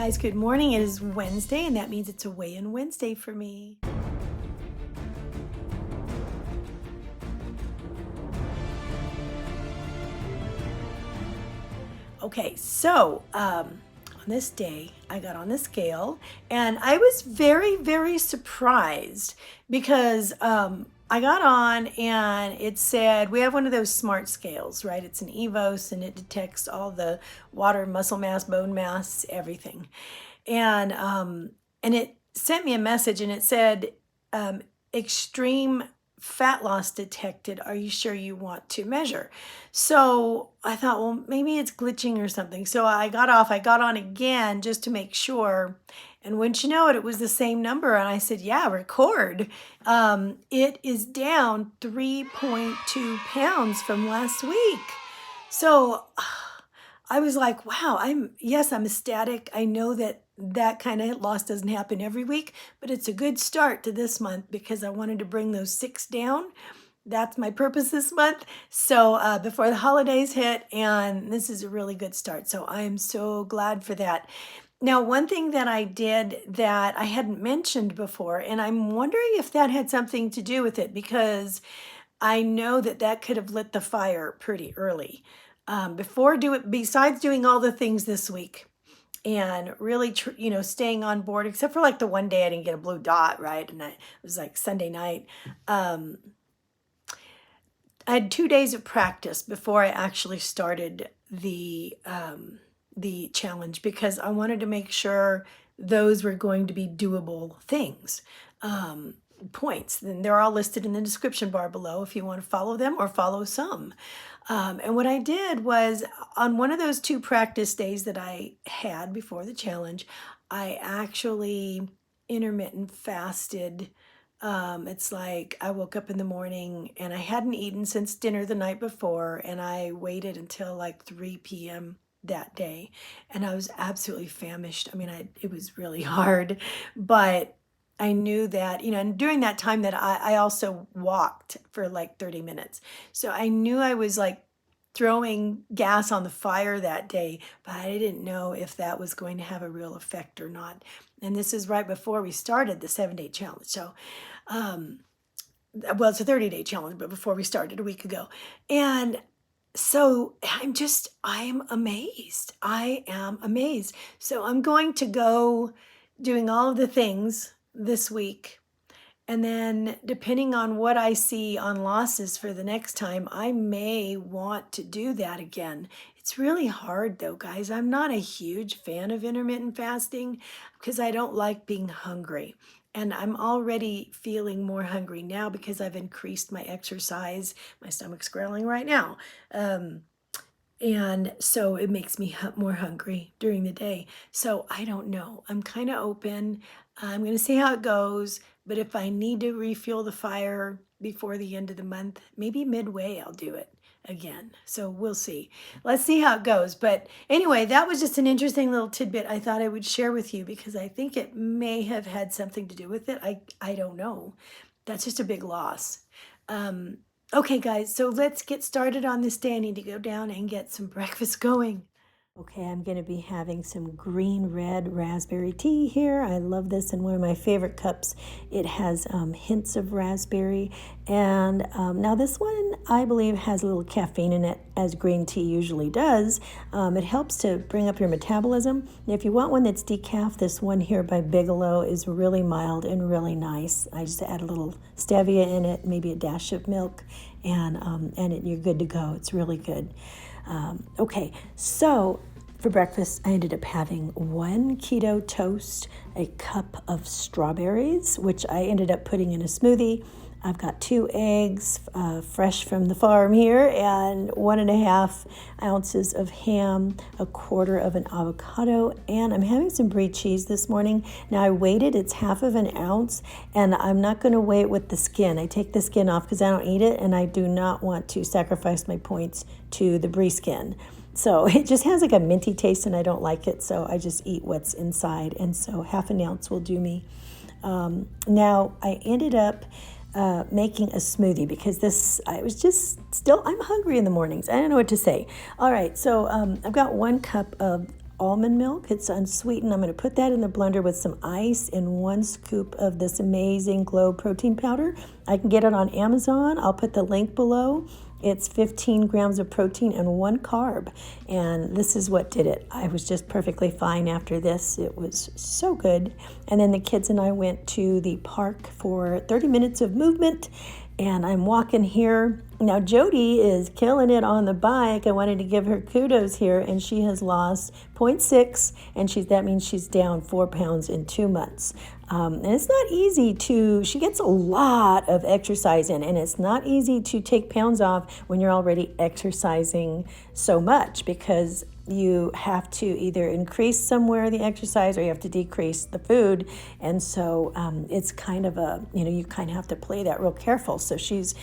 guys, good morning. It is Wednesday, and that means it's a weigh-in Wednesday for me. Okay, so on this day, I got on the scale, and I was very, very surprised because I got on and it said, we have one of those smart scales, right? It's an EVOS, and it detects all the water, muscle mass, bone mass, everything. And it sent me a message, and it said, extreme fat loss detected. Are you sure you want to measure? So I thought, well, maybe it's glitching or something. So I got off, I got on again just to make sure. And wouldn't you know it, it was the same number. And I said, yeah, record. It is down 3.2 pounds from last week. So I was like, wow, I'm ecstatic. I know that kind of loss doesn't happen every week, but it's a good start to this month because I wanted to bring those 6 down. That's my purpose this month. So before the holidays hit, and this is a really good start. So I'm so glad for that. Now, one thing that I did that I hadn't mentioned before, and I'm wondering if that had something to do with it, because I know that could have lit the fire pretty early. Besides doing all the things this week and really, staying on board, except for like the one day I didn't get a blue dot, right? And it was like Sunday night. I had 2 days of practice before I actually started the challenge, because I wanted to make sure those were going to be doable things. Points, and they're all listed in the description bar below if you want to follow them or follow some. And what I did was, on one of those 2 practice days that I had before the challenge, I actually intermittent fasted. It's like I woke up in the morning and I hadn't eaten since dinner the night before, and I waited until like 3 p.m. that day, and I was absolutely famished. I mean, it was really hard, but I knew that, and during that time that I also walked for like 30 minutes. So I knew I was like throwing gas on the fire that day, but I didn't know if that was going to have a real effect or not. And this is right before we started the 7-day challenge. So, well, it's a 30-day challenge, but before we started a week ago. And so I'm amazed. I am amazed. So I'm going to go doing all of the things this week. And then depending on what I see on losses for the next time, I may want to do that again. It's really hard though, guys. I'm not a huge fan of intermittent fasting because I don't like being hungry. And I'm already feeling more hungry now because I've increased my exercise. My stomach's growling right now. And so it makes me more hungry during the day. So I don't know. I'm kind of open. I'm going to see how it goes. But if I need to refuel the fire before the end of the month, maybe midway I'll do it again. So we'll see. Let's see how it goes. But anyway, that was just an interesting little tidbit I thought I would share with you because I think it may have had something to do with it. I don't know. That's just a big loss. Okay, guys, so let's get started on this day. I need to go down and get some breakfast going. Okay, I'm going to be having some green red raspberry tea here. I love this in one of my favorite cups. It has hints of raspberry. And now this one, I believe, has a little caffeine in it, as green tea usually does. It helps to bring up your metabolism. And if you want one that's decaf, this one here by Bigelow is really mild and really nice. I just add a little stevia in it, maybe a dash of milk, and you're good to go. It's really good. Okay, so for breakfast, I ended up having 1 keto toast, a cup of strawberries, which I ended up putting in a smoothie. I've got 2 eggs, fresh from the farm here, and 1.5 ounces of ham, 1/4 of an avocado, and I'm having some brie cheese this morning. Now I weighed it, it's 1/2 an ounce, and I'm not going to weigh it with the skin. I take the skin off because I don't eat it, and I do not want to sacrifice my points to the brie skin. So it just has like a minty taste, and I don't like it, so I just eat what's inside, and so 1/2 an ounce will do me. Now I ended up making a smoothie because I'm hungry in the mornings. I don't know what to say. All right, so I've got 1 cup of almond milk. It's unsweetened. I'm going to put that in the blender with some ice and 1 scoop of this amazing Glow protein powder. I can get it on Amazon. I'll put the link below. It's 15 grams of protein and 1 carb. And this is what did it. I was just perfectly fine after this. It was so good. And then the kids and I went to the park for 30 minutes of movement. And I'm walking here. Now, Jody is killing it on the bike. I wanted to give her kudos here, and she has lost 0.6, and that means she's down 4 pounds in 2 months. And it's not easy she gets a lot of exercise in, and it's not easy to take pounds off when you're already exercising so much, because you have to either increase somewhere the exercise or you have to decrease the food. And so it's kind of you kind of have to play that real careful. So she's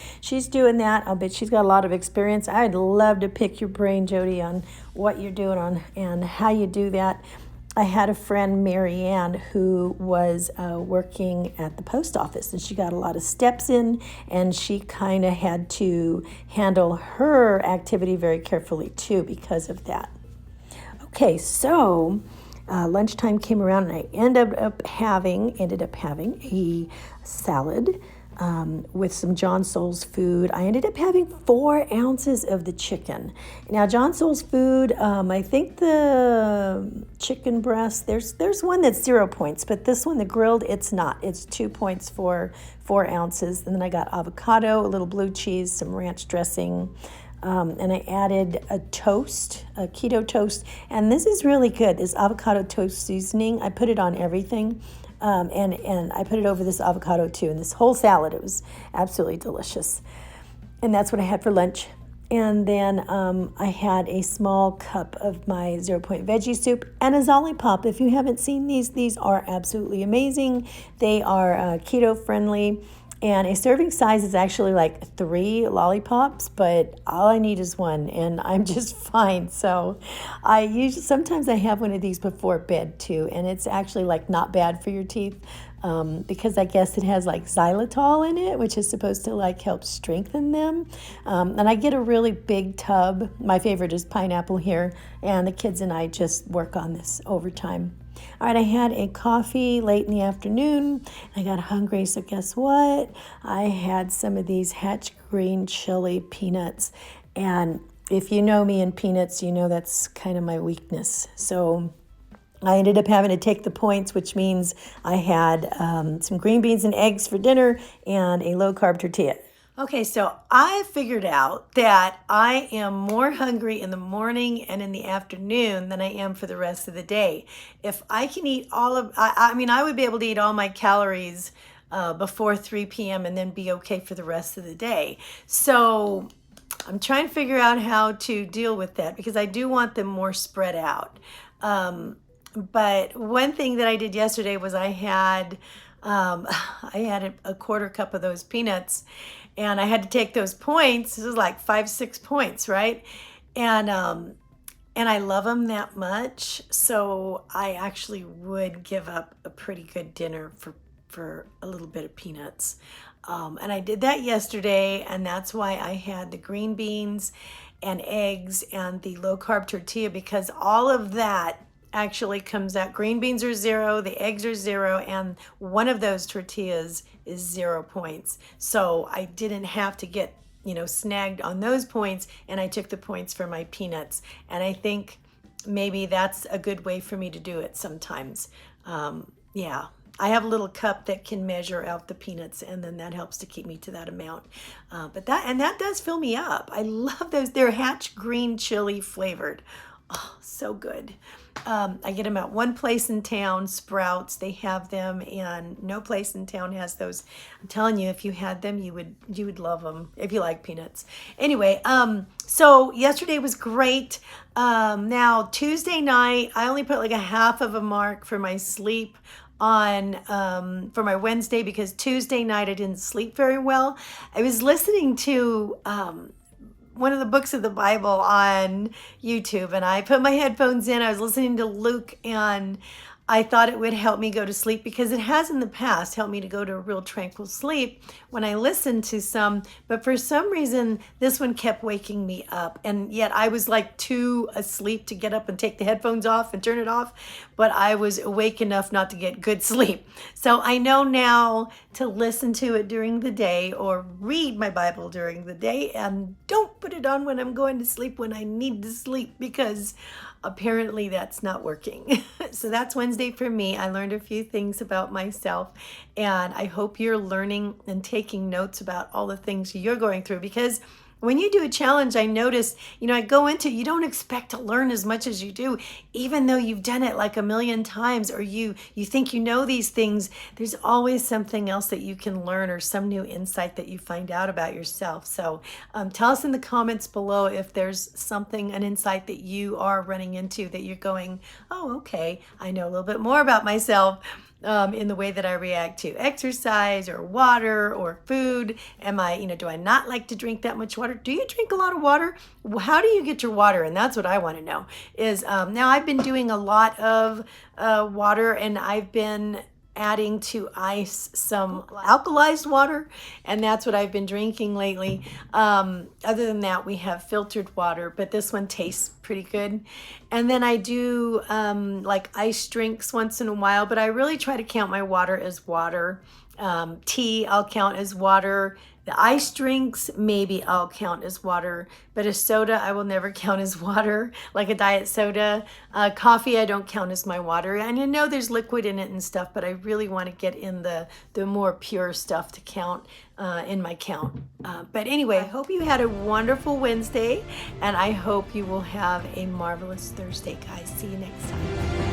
doing that. I'll bet she's got a lot of experience. I'd love to pick your brain, Jody, on what you're doing and how you do that. I had a friend, Marianne, who was working at the post office, and she got a lot of steps in, and she kind of had to handle her activity very carefully too because of that. Okay, so lunchtime came around, and I ended up having a salad with some John Soul's food. I ended up having 4 ounces of the chicken. Now, John Soul's food, I think the chicken breast, there's one that's 0 points, but this one, the grilled, it's not. It's 2 points for 4 ounces. And then I got avocado, a little blue cheese, some ranch dressing, and I added a keto toast. And this is really good, this avocado toast seasoning. I put it on everything. And I put it over this avocado too, and this whole salad. It was absolutely delicious. And that's what I had for lunch. And then I had a small cup of my 0 Point veggie soup and a Zolly Pop. If you haven't seen these are absolutely amazing. They are keto friendly. And a serving size is actually like 3 lollipops, but all I need is 1, and I'm just fine. So sometimes I have one of these before bed too, and it's actually like not bad for your teeth because I guess it has like xylitol in it, which is supposed to like help strengthen them. And I get a really big tub. My favorite is pineapple here, and the kids and I just work on this over time. All right, I had a coffee late in the afternoon. I got hungry, so guess what? I had some of these Hatch green chili peanuts. And if you know me and peanuts, you know that's kind of my weakness. So I ended up having to take the points, which means I had some green beans and eggs for dinner and a low-carb tortilla. Okay, so I figured out that I am more hungry in the morning and in the afternoon than I am for the rest of the day. If I can eat I would be able to eat all my calories before 3 p.m. and then be okay for the rest of the day. So I'm trying to figure out how to deal with that because I do want them more spread out. But one thing that I did yesterday was I had a quarter cup of those peanuts, and I had to take those points. This is like 5-6 points, right? And I love them that much, so I actually would give up a pretty good dinner for a little bit of peanuts. And I did that yesterday, and that's why I had the green beans and eggs and the low-carb tortilla, because all of that actually comes out. Green beans are 0, the eggs are 0, and one of those tortillas is 0 points. So I didn't have to get, snagged on those points, and I took the points for my peanuts. And I think maybe that's a good way for me to do it sometimes. Yeah. I have a little cup that can measure out the peanuts, and then that helps to keep me to that amount. But that does fill me up. I love those. They're Hatch green chili flavored. Oh, so good. I get them at one place in town, Sprouts. They have them, and no place in town has those. I'm telling you, if you had them, you would love them if you like peanuts. Anyway, so yesterday was great. Now Tuesday night, I only put like a half of a mark for my sleep on for my Wednesday because Tuesday night I didn't sleep very well. I was listening to one of the books of the Bible on YouTube, and I put my headphones in. I was listening to Luke, and I thought it would help me go to sleep because it has in the past helped me to go to a real tranquil sleep when I listened to some, but for some reason this one kept waking me up, and yet I was like too asleep to get up and take the headphones off and turn it off, but I was awake enough not to get good sleep. So I know now to listen to it during the day or read my Bible during the day, and don't put it on when I'm going to sleep when I need to sleep, because apparently that's not working. So that's Wednesday for me. I learned a few things about myself, and I hope you're learning and taking notes about all the things you're going through, because when you do a challenge, I notice, I go into, you don't expect to learn as much as you do, even though you've done it like a million times, or you think you know these things. There's always something else that you can learn, or some new insight that you find out about yourself. So tell us in the comments below if there's something, an insight that you are running into that you're going, oh, okay, I know a little bit more about myself. In the way that I react to exercise or water or food. Do I not like to drink that much water? Do you drink a lot of water? How do you get your water? And that's what I want to know is, now I've been doing a lot of water, and I've been adding to ice some alkalized water, and that's what I've been drinking lately. Other than that, we have filtered water, but this one tastes pretty good. And then I do like ice drinks once in a while, but I really try to count my water as water. Tea I'll count as water. The ice drinks, maybe I'll count as water, but a soda I will never count as water, like a diet soda. Coffee I don't count as my water. And there's liquid in it and stuff, but I really want to get in the more pure stuff to count in my count. But anyway, I hope you had a wonderful Wednesday, and I hope you will have a marvelous Thursday, guys. See you next time.